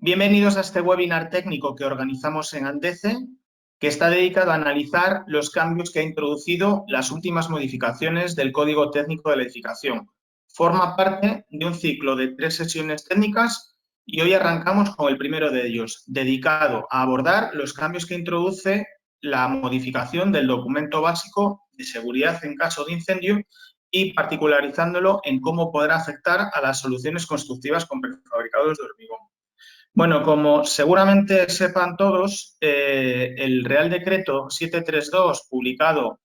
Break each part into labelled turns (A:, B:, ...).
A: Bienvenidos a este webinar técnico que organizamos en Andece, que está dedicado a analizar los cambios que ha introducido las últimas modificaciones del Código Técnico de la Edificación. Forma parte de un ciclo de 3 sesiones técnicas y hoy arrancamos con el primero de ellos, dedicado a abordar los cambios que introduce la modificación del documento básico de seguridad en caso de incendio y particularizándolo en cómo podrá afectar a las soluciones constructivas con prefabricados de hormigón. Bueno, como seguramente sepan todos, el Real Decreto 732, publicado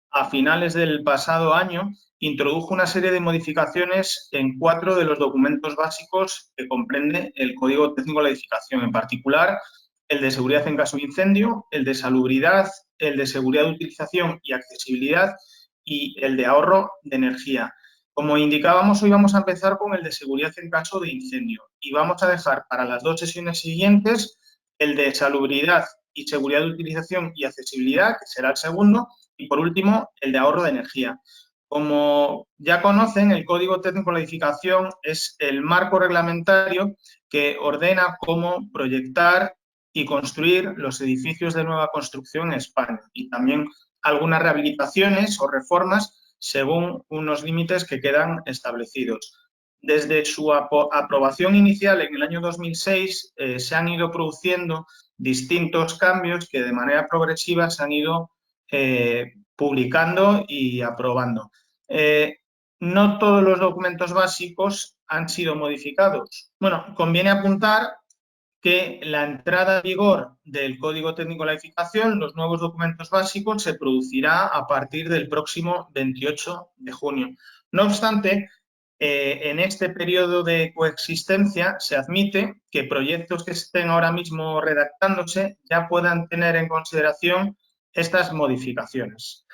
A: a finales del pasado año, introdujo una serie de modificaciones en 4 de los documentos básicos que comprende el Código Técnico de la Edificación, en particular el de seguridad en caso de incendio, el de salubridad, el de seguridad de utilización y accesibilidad y el de ahorro de energía. Como indicábamos, hoy vamos a empezar con el de seguridad en caso de incendio y vamos a dejar para las 2 sesiones siguientes el de salubridad y seguridad de utilización y accesibilidad, que será el segundo, y por último, el de ahorro de energía. Como ya conocen, el Código Técnico de la Edificación es el marco reglamentario que ordena cómo proyectar y construir los edificios de nueva construcción en España y también algunas rehabilitaciones o reformas según unos límites que quedan establecidos. Desde su aprobación inicial en el año 2006 se han ido produciendo distintos cambios que de manera progresiva se han ido publicando y aprobando. No todos los documentos básicos han sido modificados. Bueno, conviene apuntar que la entrada en vigor del Código Técnico de la Edificación, los nuevos documentos básicos, se producirá a partir del próximo 28 de junio. No obstante, en este periodo de coexistencia se admite que proyectos que estén ahora mismo redactándose ya puedan tener en consideración estas modificaciones.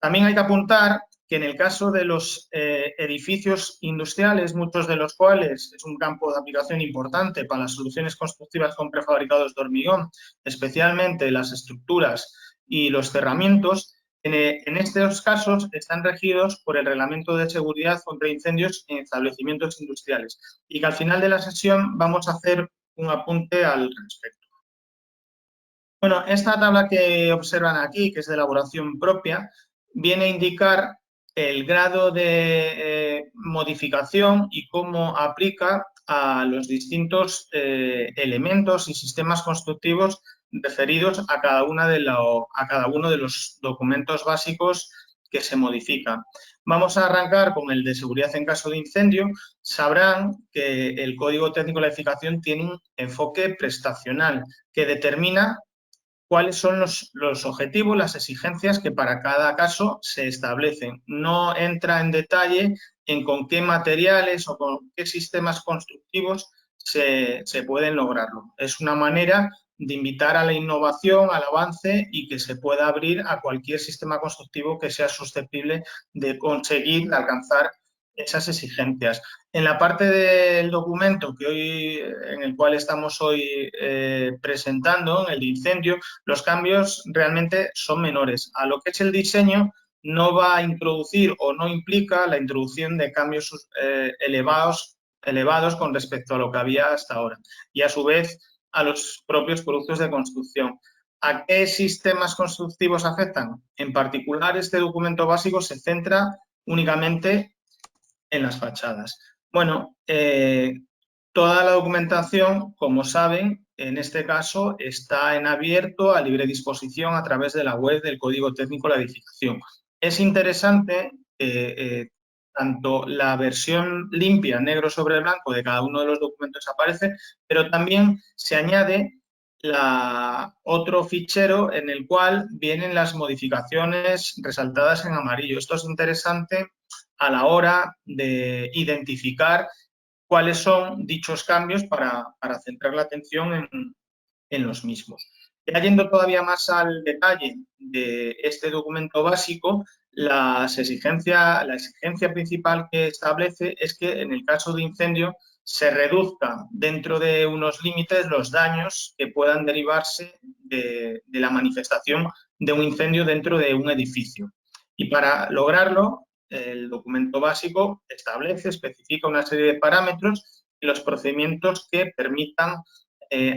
A: También hay que apuntar que en el caso de los edificios industriales, muchos de los cuales es un campo de aplicación importante para las soluciones constructivas con prefabricados de hormigón, especialmente las estructuras y los cerramientos, en estos casos están regidos por el Reglamento de Seguridad contra Incendios en Establecimientos Industriales y que al final de la sesión vamos a hacer un apunte al respecto. Bueno, esta tabla que observan aquí, que es de elaboración propia, viene a indicar el grado de modificación y cómo aplica a los distintos elementos y sistemas constructivos referidos a cada uno de los documentos básicos que se modifican. Vamos a arrancar con el de seguridad en caso de incendio. Sabrán que el Código Técnico de la Edificación tiene un enfoque prestacional que determina cuáles son los objetivos, las exigencias que para cada caso se establecen. No entra en detalle en con qué materiales o con qué sistemas constructivos se pueden lograrlo. Es una manera de invitar a la innovación, al avance y que se pueda abrir a cualquier sistema constructivo que sea susceptible de conseguir alcanzar esas exigencias. En la parte del documento en el cual estamos hoy presentando, en el de incendio, los cambios realmente son menores. A lo que es el diseño, no va a introducir o no implica la introducción de cambios elevados con respecto a lo que había hasta ahora. Y a su vez, a los propios productos de construcción. ¿A qué sistemas constructivos afectan? En particular, este documento básico se centra únicamente en las fachadas. Bueno, toda la documentación, como saben, en este caso está en abierto a libre disposición a través de la web del Código Técnico de la Edificación. Es interesante tanto la versión limpia, negro sobre blanco, de cada uno de los documentos aparece, pero también se añade otro fichero en el cual vienen las modificaciones resaltadas en amarillo. Esto es interesante a la hora de identificar cuáles son dichos cambios para centrar la atención en los mismos. Ya yendo todavía más al detalle de este documento básico, la exigencia principal que establece es que en el caso de incendio se reduzcan dentro de unos límites los daños que puedan derivarse de la manifestación de un incendio dentro de un edificio. Y para lograrlo, el documento básico especifica una serie de parámetros y los procedimientos que permitan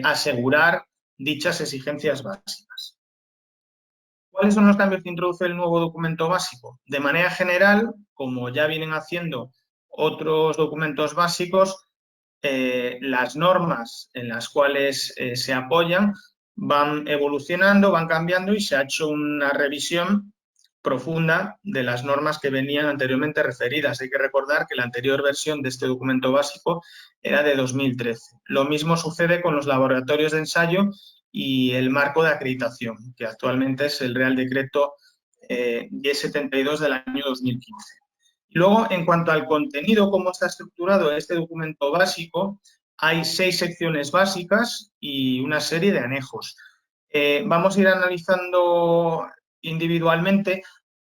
A: asegurar dichas exigencias básicas. ¿Cuáles son los cambios que introduce el nuevo documento básico? De manera general, como ya vienen haciendo otros documentos básicos, las normas en las cuales se apoyan van evolucionando, van cambiando y se ha hecho una revisión profunda de las normas que venían anteriormente referidas. Hay que recordar que la anterior versión de este documento básico era de 2013. Lo mismo sucede con los laboratorios de ensayo y el marco de acreditación, que actualmente es el Real Decreto 1072 del año 2015. Luego, en cuanto al contenido, cómo está estructurado este documento básico, hay 6 secciones básicas y una serie de anejos. Vamos a ir analizando individualmente.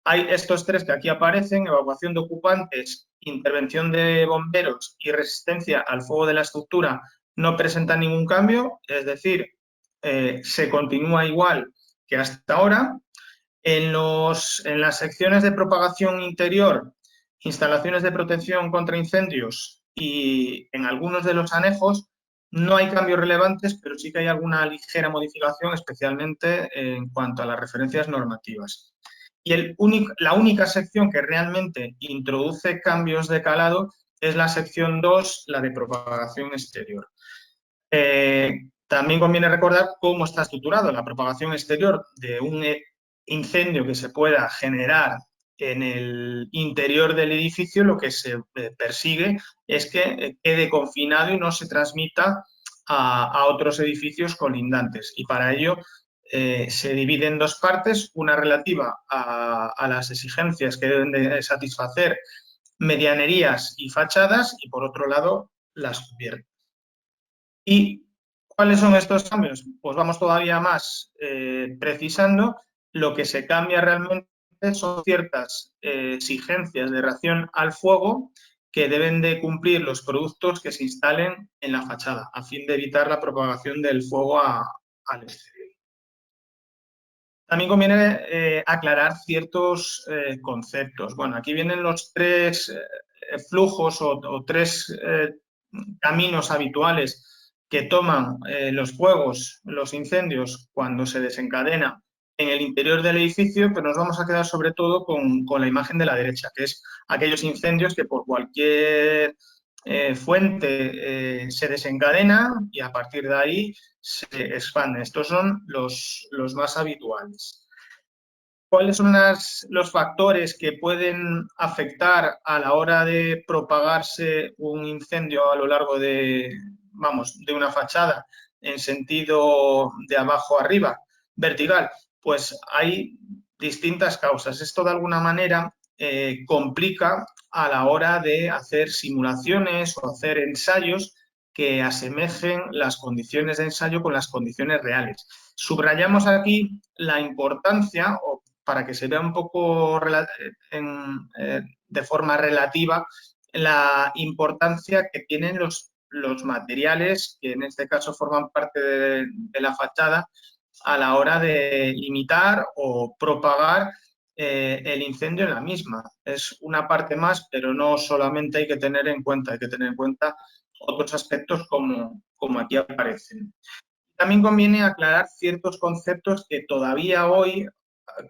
A: Hay estos 3 que aquí aparecen: evacuación de ocupantes, intervención de bomberos y resistencia al fuego de la estructura. No presentan ningún cambio, es decir, se continúa igual que hasta ahora. En las secciones de propagación interior, instalaciones de protección contra incendios y en algunos de los anejos no hay cambios relevantes, pero sí que hay alguna ligera modificación, especialmente en cuanto a las referencias normativas. Y la única sección que realmente introduce cambios de calado es la sección 2, la de propagación exterior. También conviene recordar cómo está estructurado la propagación exterior de un incendio que se pueda generar en el interior del edificio. Lo que se persigue es que quede confinado y no se transmita a otros edificios colindantes. Y para ello se divide en 2 partes, una relativa a las exigencias que deben de satisfacer medianerías y fachadas y, por otro lado, las cubiertas. ¿Y cuáles son estos cambios? Pues vamos todavía más precisando. Lo que se cambia realmente son ciertas exigencias de reacción al fuego que deben de cumplir los productos que se instalen en la fachada, a fin de evitar la propagación del fuego al exterior. También conviene aclarar ciertos conceptos. Bueno, aquí vienen los 3 flujos o 3 caminos habituales que toman los fuegos, los incendios, cuando se desencadena en el interior del edificio, pero nos vamos a quedar sobre todo con la imagen de la derecha, que es aquellos incendios que por cualquier fuente se desencadenan y a partir de ahí se expanden. Estos son los más habituales. ¿Cuáles son los factores que pueden afectar a la hora de propagarse un incendio a lo largo de una fachada en sentido de abajo arriba, vertical? Pues hay distintas causas. Esto de alguna manera complica a la hora de hacer simulaciones o hacer ensayos que asemejen las condiciones de ensayo con las condiciones reales. Subrayamos aquí la importancia, o para que se vea un poco de forma relativa, la importancia que tienen los materiales que en este caso forman parte de la fachada a la hora de limitar o propagar el incendio en la misma. Es una parte más, pero no solamente hay que tener en cuenta otros aspectos como aquí aparecen. También conviene aclarar ciertos conceptos que todavía hoy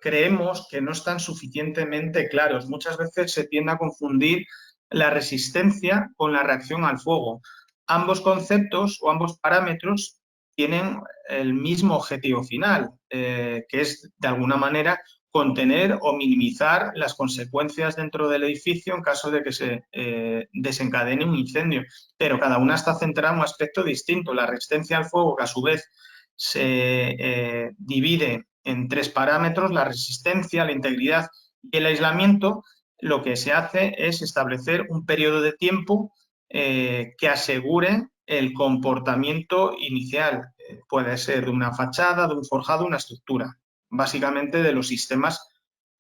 A: creemos que no están suficientemente claros. Muchas veces se tiende a confundir la resistencia con la reacción al fuego. Ambos conceptos o ambos parámetros tienen el mismo objetivo final, que es, de alguna manera, contener o minimizar las consecuencias dentro del edificio en caso de que se desencadene un incendio. Pero cada una está centrada en un aspecto distinto. La resistencia al fuego, que a su vez se divide en 3 parámetros: la resistencia, la integridad y el aislamiento. Lo que se hace es establecer un periodo de tiempo que asegure el comportamiento inicial. Puede ser de una fachada, de un forjado, una estructura, básicamente de los sistemas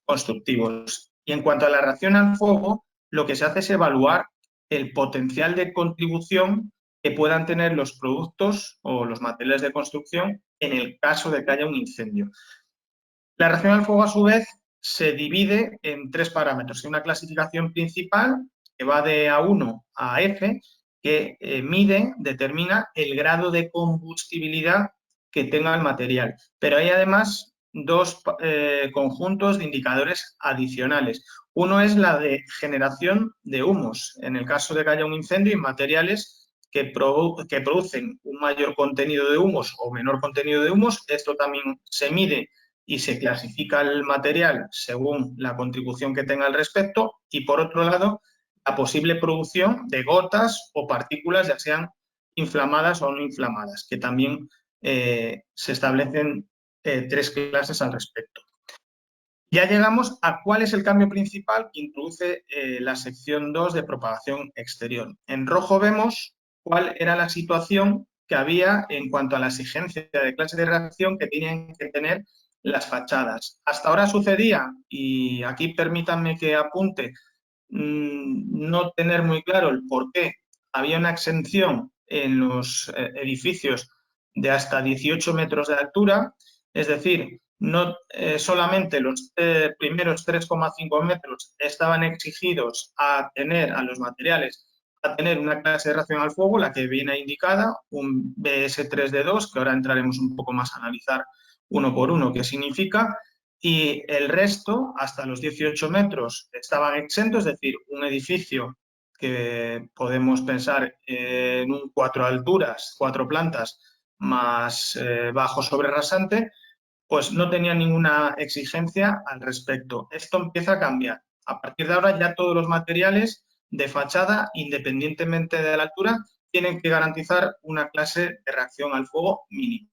A: constructivos. Y en cuanto a la reacción al fuego, lo que se hace es evaluar el potencial de contribución que puedan tener los productos o los materiales de construcción en el caso de que haya un incendio. La reacción al fuego, a su vez, se divide en 3 parámetros. Hay una clasificación principal que va de A1 a F, que determina el grado de combustibilidad que tenga el material. Pero hay además dos conjuntos de indicadores adicionales. Uno es la de generación de humos. En el caso de que haya un incendio, hay materiales que producen un mayor contenido de humos o menor contenido de humos. Esto también se mide y se clasifica el material según la contribución que tenga al respecto. Y por otro lado, la posible producción de gotas o partículas, ya sean inflamadas o no inflamadas, que también se establecen 3 clases al respecto. Ya llegamos a cuál es el cambio principal que introduce la sección 2 de propagación exterior. En rojo vemos cuál era la situación que había en cuanto a la exigencia de clase de reacción que tenían que tener las fachadas. Hasta ahora sucedía, y aquí permítanme que apunte, no tener muy claro el por qué había una exención en los edificios de hasta 18 metros de altura, es decir, no solamente los primeros 3,5 metros estaban exigidos a tener a los materiales a tener una clase de reacción al fuego, la que viene indicada, un BS3D2, que ahora entraremos un poco más a analizar uno por uno qué significa, y el resto, hasta los 18 metros, estaban exentos, es decir, un edificio que podemos pensar en un 4 alturas, 4 plantas, más bajo sobre rasante, pues no tenía ninguna exigencia al respecto. Esto empieza a cambiar. A partir de ahora ya todos los materiales de fachada, independientemente de la altura, tienen que garantizar una clase de reacción al fuego mínima.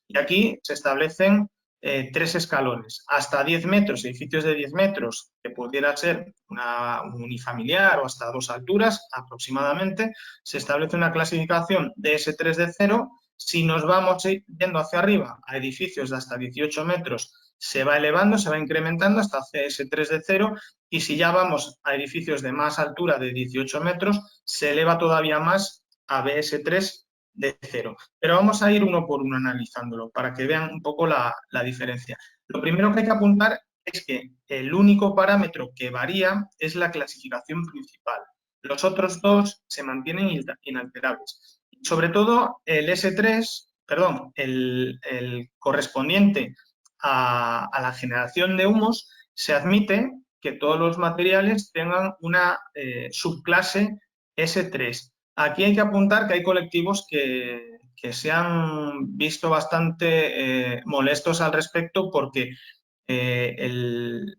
A: Y aquí se establecen 3 escalones. Hasta 10 metros, edificios de 10 metros, que pudiera ser un unifamiliar o hasta 2 alturas aproximadamente, se establece una clasificación de S3 de 0. Si nos vamos yendo hacia arriba a edificios de hasta 18 metros, se va elevando, se va incrementando hasta CS3 de 0, y si ya vamos a edificios de más altura de 18 metros, se eleva todavía más a BS3 de 0. Pero vamos a ir uno por uno analizándolo para que vean un poco la diferencia. Lo primero que hay que apuntar es que el único parámetro que varía es la clasificación principal. Los otros dos se mantienen inalterables. Sobre todo el S3, perdón, el correspondiente a la generación de humos, se admite que todos los materiales tengan una subclase S3. Aquí hay que apuntar que hay colectivos que se han visto bastante molestos al respecto porque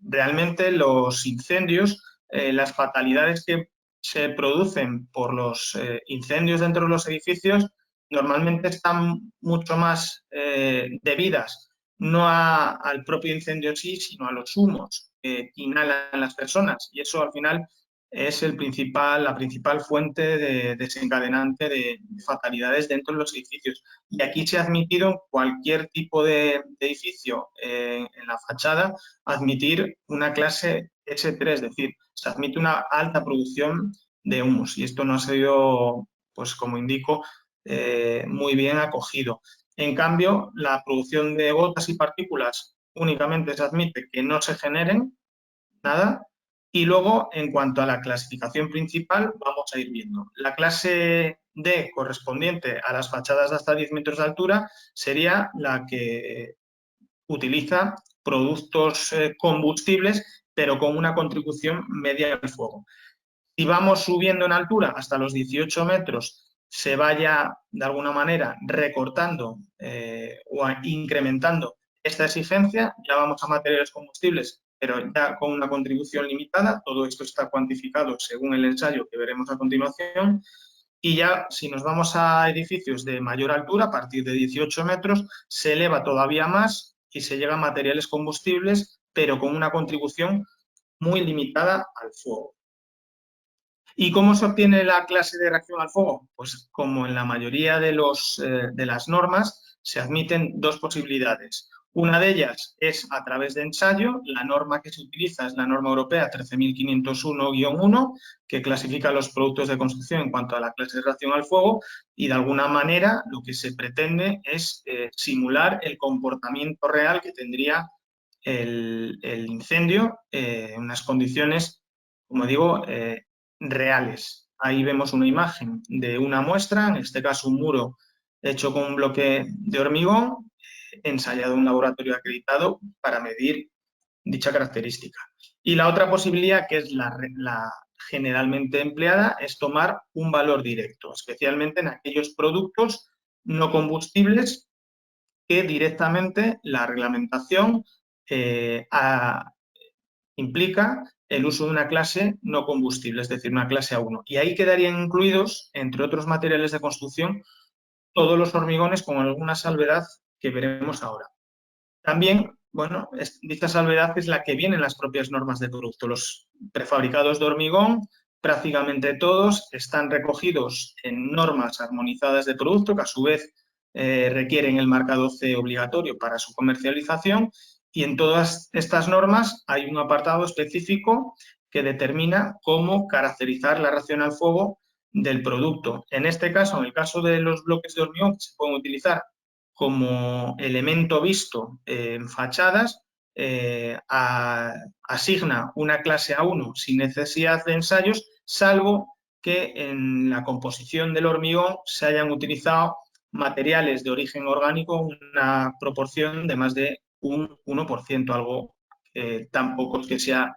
A: realmente los incendios, las fatalidades que se producen por los incendios dentro de los edificios normalmente están mucho más debidas no al propio incendio en sí, sino a los humos que inhalan las personas, y eso al final es la principal fuente desencadenante de fatalidades dentro de los edificios. Y aquí se ha admitido cualquier tipo de edificio en la fachada, admitir una clase S3, es decir, se admite una alta producción de humos, y esto no ha sido, pues como indico, muy bien acogido. En cambio, la producción de gotas y partículas únicamente se admite que no se generen nada. Y luego, en cuanto a la clasificación principal, vamos a ir viendo. La clase D, correspondiente a las fachadas de hasta 10 metros de altura, sería la que utiliza productos combustibles, pero con una contribución media al fuego. Si vamos subiendo en altura hasta los 18 metros, se vaya de alguna manera recortando o incrementando esta exigencia, ya vamos a materiales combustibles, pero ya con una contribución limitada. Todo esto está cuantificado según el ensayo que veremos a continuación. Y ya si nos vamos a edificios de mayor altura, a partir de 18 metros, se eleva todavía más y se llega a materiales combustibles, pero con una contribución muy limitada al fuego. ¿Y cómo se obtiene la clase de reacción al fuego? Pues como en la mayoría de las normas, se admiten dos posibilidades. Una de ellas es a través de ensayo. La norma que se utiliza es la norma europea 13.501-1, que clasifica los productos de construcción en cuanto a la clase de reacción al fuego, y de alguna manera lo que se pretende es simular el comportamiento real que tendría el incendio en unas condiciones, como digo, reales. Ahí vemos una imagen de una muestra, en este caso un muro hecho con un bloque de hormigón, ensayado en un laboratorio acreditado para medir dicha característica. Y la otra posibilidad, que es la generalmente empleada, es tomar un valor directo, especialmente en aquellos productos no combustibles que directamente la reglamentación implica el uso de una clase no combustible, es decir, una clase A1. Y ahí quedarían incluidos, entre otros materiales de construcción, todos los hormigones con alguna salvedad que veremos ahora. También, bueno, dicha salvedad es la que viene en las propias normas de producto. Los prefabricados de hormigón, prácticamente todos, están recogidos en normas armonizadas de producto, que a su vez requieren el marcado CE obligatorio para su comercialización, y en todas estas normas hay un apartado específico que determina cómo caracterizar la reacción al fuego del producto. En este caso, en el caso de los bloques de hormigón que se pueden utilizar como elemento visto en fachadas, asigna una clase A1 sin necesidad de ensayos, salvo que en la composición del hormigón se hayan utilizado materiales de origen orgánico una proporción de más de un 1%, algo tampoco es que sea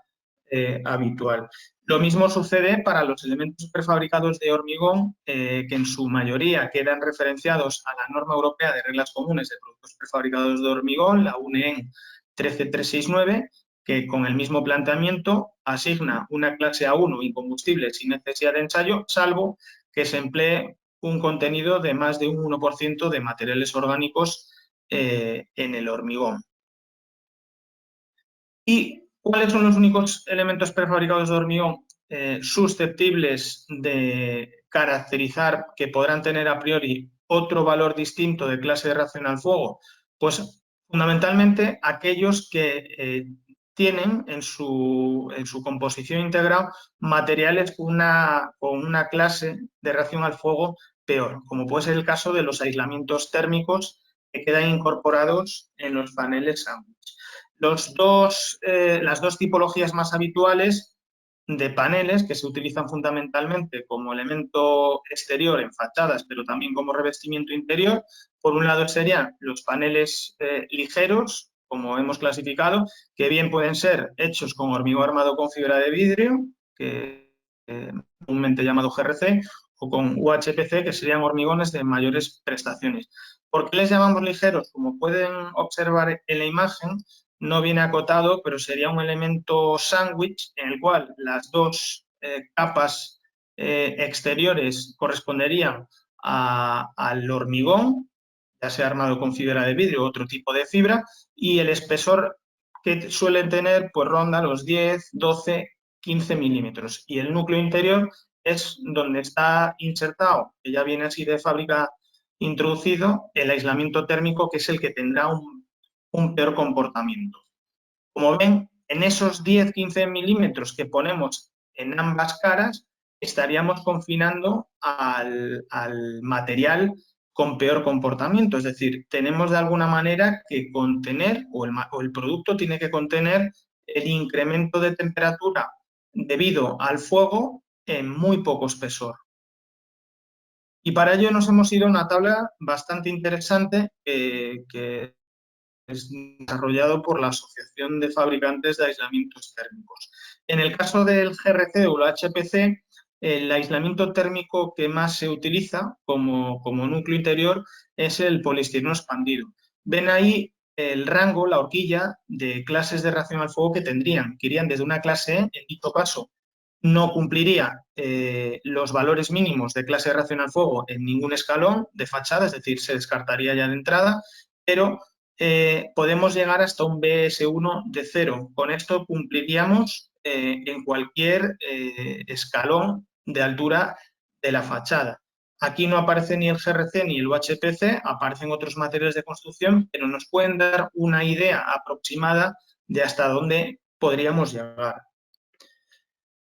A: habitual. Lo mismo sucede para los elementos prefabricados de hormigón, que en su mayoría quedan referenciados a la norma europea de reglas comunes de productos prefabricados de hormigón, la UNEN 13369, que con el mismo planteamiento asigna una clase A1 incombustible sin necesidad de ensayo, salvo que se emplee un contenido de más de un 1% de materiales orgánicos en el hormigón. ¿Y cuáles son los únicos elementos prefabricados de hormigón susceptibles de caracterizar que podrán tener a priori otro valor distinto de clase de reacción al fuego? Pues fundamentalmente aquellos que tienen en su composición integral materiales con una clase de reacción al fuego peor, como puede ser el caso de los aislamientos térmicos que quedan incorporados en los paneles sándwich. Las dos tipologías más habituales de paneles que se utilizan fundamentalmente como elemento exterior en fachadas, pero también como revestimiento interior, por un lado serían los paneles ligeros, como hemos clasificado, que bien pueden ser hechos con hormigón armado con fibra de vidrio, que comúnmente llamado GRC, o con UHPC, que serían hormigones de mayores prestaciones. ¿Por qué les llamamos ligeros? Como pueden observar en la imagen, no viene acotado, pero sería un elemento sándwich en el cual las dos capas exteriores corresponderían al hormigón, ya sea armado con fibra de vidrio o otro tipo de fibra, y el espesor que suelen tener pues ronda los 10, 12, 15 milímetros. Y el núcleo interior es donde está insertado, que ya viene así de fábrica introducido, el aislamiento térmico, que es el que tendrá un peor comportamiento. Como ven, en esos 10-15 milímetros que ponemos en ambas caras, estaríamos confinando al material con peor comportamiento. Es decir, tenemos de alguna manera que contener, o el producto tiene que contener el incremento de temperatura debido al fuego en muy poco espesor. Y para ello nos hemos ido a una tabla bastante interesante que es desarrollado por la Asociación de Fabricantes de Aislamientos Térmicos. En el caso del GRC o el HPC, el aislamiento térmico que más se utiliza como núcleo interior es el poliestireno expandido. Ven ahí el rango, la horquilla de clases de reacción al fuego que tendrían, que irían desde una clase E, en dicho caso, no cumpliría los valores mínimos de clase de reacción al fuego en ningún escalón de fachada, es decir, se descartaría ya de entrada, pero podemos llegar hasta un BS1 de 0. Con esto cumpliríamos en cualquier escalón de altura de la fachada. Aquí no aparece ni el GRC ni el UHPC, aparecen otros materiales de construcción, pero nos pueden dar una idea aproximada de hasta dónde podríamos llegar.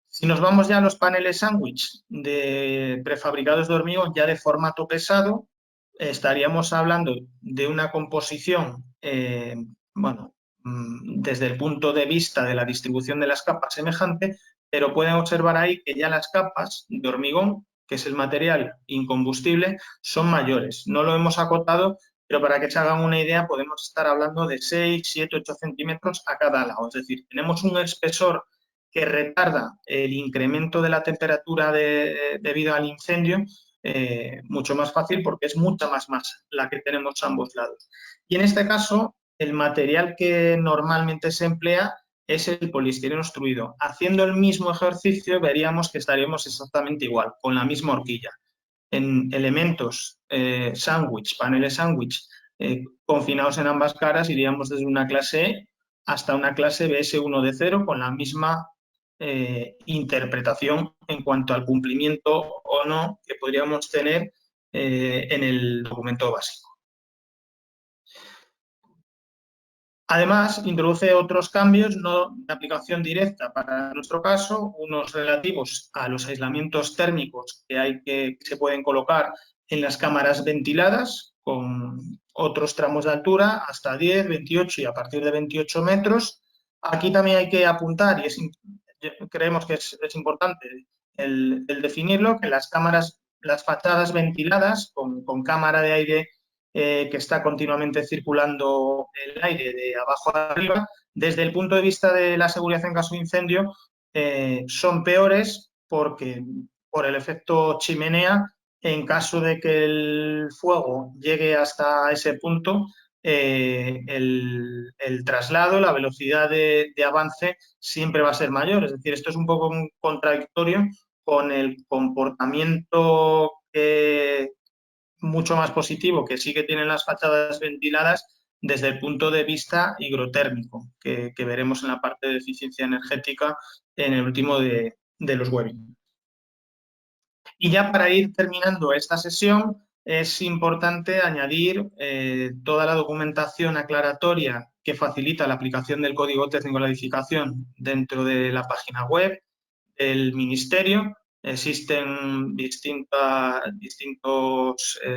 A: Si nos vamos ya a los paneles sándwich de prefabricados de hormigón ya de formato pesado, estaríamos hablando de una composición, bueno, desde el punto de vista de la distribución de las capas semejante, pero pueden observar ahí que ya las capas de hormigón, que es el material incombustible, son mayores. No lo hemos acotado, pero para que se hagan una idea podemos estar hablando de 6, 7, 8 centímetros a cada lado. Es decir, tenemos un espesor que retarda el incremento de la temperatura debido al incendio, mucho más fácil porque es mucha más masa la que tenemos a ambos lados. Y en este caso, el material que normalmente se emplea es el poliestireno extruido. Haciendo el mismo ejercicio veríamos que estaríamos exactamente igual, con la misma horquilla. En elementos sándwich, paneles sándwich, confinados en ambas caras, iríamos desde una clase E hasta una clase BS1 de 0 con la misma interpretación en cuanto al cumplimiento o no que podríamos tener en el documento básico. Además, introduce otros cambios no de aplicación directa para nuestro caso, unos relativos a los aislamientos térmicos que se pueden colocar en las cámaras ventiladas, con otros tramos de altura hasta 10, 28 y a partir de 28 metros. Aquí también hay que apuntar, y creemos que es importante el definirlo, que las fachadas ventiladas con cámara de aire que está continuamente circulando el aire de abajo a arriba, desde el punto de vista de la seguridad en caso de incendio, son peores porque por el efecto chimenea, en caso de que el fuego llegue hasta ese punto, el traslado, la velocidad de avance siempre va a ser mayor. Es decir, esto es un poco contradictorio con el comportamiento mucho más positivo que sí que tienen las fachadas ventiladas desde el punto de vista higrotérmico, que veremos en la parte de eficiencia energética en el último de los webinars. Y ya para ir terminando esta sesión, es importante añadir toda la documentación aclaratoria que facilita la aplicación del Código Técnico de la Edificación dentro de la página web del Ministerio. Existen distintos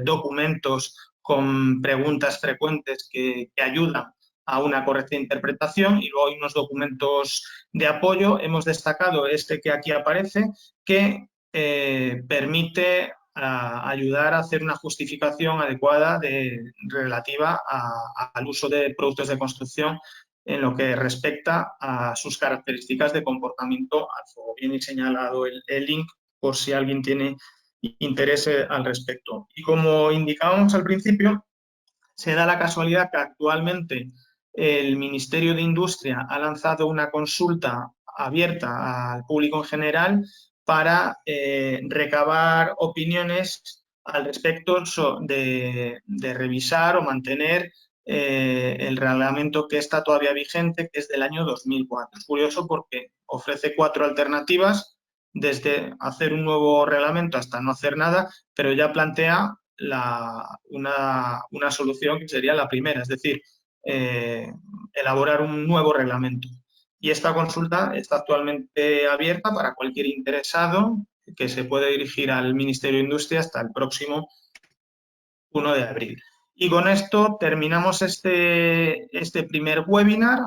A: documentos con preguntas frecuentes que ayudan a una correcta interpretación y luego hay unos documentos de apoyo. Hemos destacado este que aquí aparece, que permite ayudar a hacer una justificación adecuada relativa al uso de productos de construcción en lo que respecta a sus características de comportamiento al fuego. Viene señalado el link por si alguien tiene interés al respecto. Y como indicábamos al principio, se da la casualidad que actualmente el Ministerio de Industria ha lanzado una consulta abierta al público en general para recabar opiniones al respecto de revisar o mantener el reglamento que está todavía vigente, que es del año 2004. Es curioso porque ofrece 4 alternativas, desde hacer un nuevo reglamento hasta no hacer nada, pero ya plantea una solución que sería la primera, es decir, elaborar un nuevo reglamento. Y esta consulta está actualmente abierta para cualquier interesado que se puede dirigir al Ministerio de Industria hasta el próximo 1 de abril. Y con esto terminamos este primer webinar.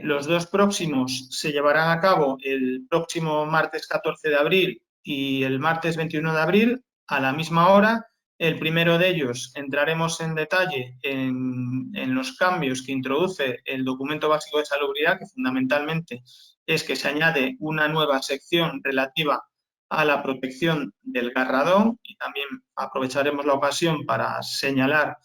A: Los 2 próximos se llevarán a cabo el próximo martes 14 de abril y el martes 21 de abril a la misma hora. El primero de ellos entraremos en detalle en los cambios que introduce el documento básico de salubridad, que fundamentalmente es que se añade una nueva sección relativa a la protección del gas radón y también aprovecharemos la ocasión para señalar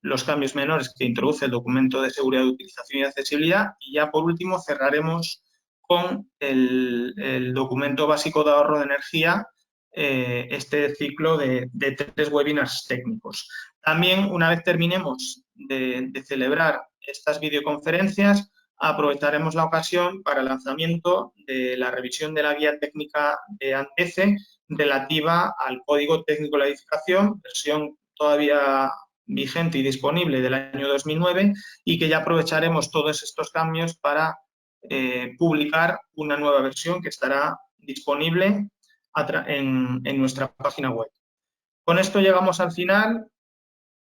A: los cambios menores que introduce el documento de seguridad de utilización y accesibilidad y ya por último cerraremos con el documento básico de ahorro de energía, este ciclo de 3 webinars técnicos. También una vez terminemos de celebrar estas videoconferencias, aprovecharemos la ocasión para el lanzamiento de la revisión de la guía técnica de ANTECE relativa al Código Técnico de la Edificación, versión todavía vigente y disponible del año 2009 y que ya aprovecharemos todos estos cambios para publicar una nueva versión que estará disponible en nuestra página web. Con esto llegamos al final.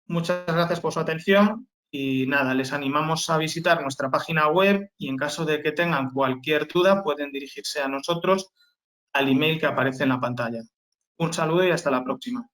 A: Muchas gracias por su atención Y nada, les animamos a visitar nuestra página web y en caso de que tengan cualquier duda pueden dirigirse a nosotros al email que aparece en la pantalla. Un saludo y hasta la próxima.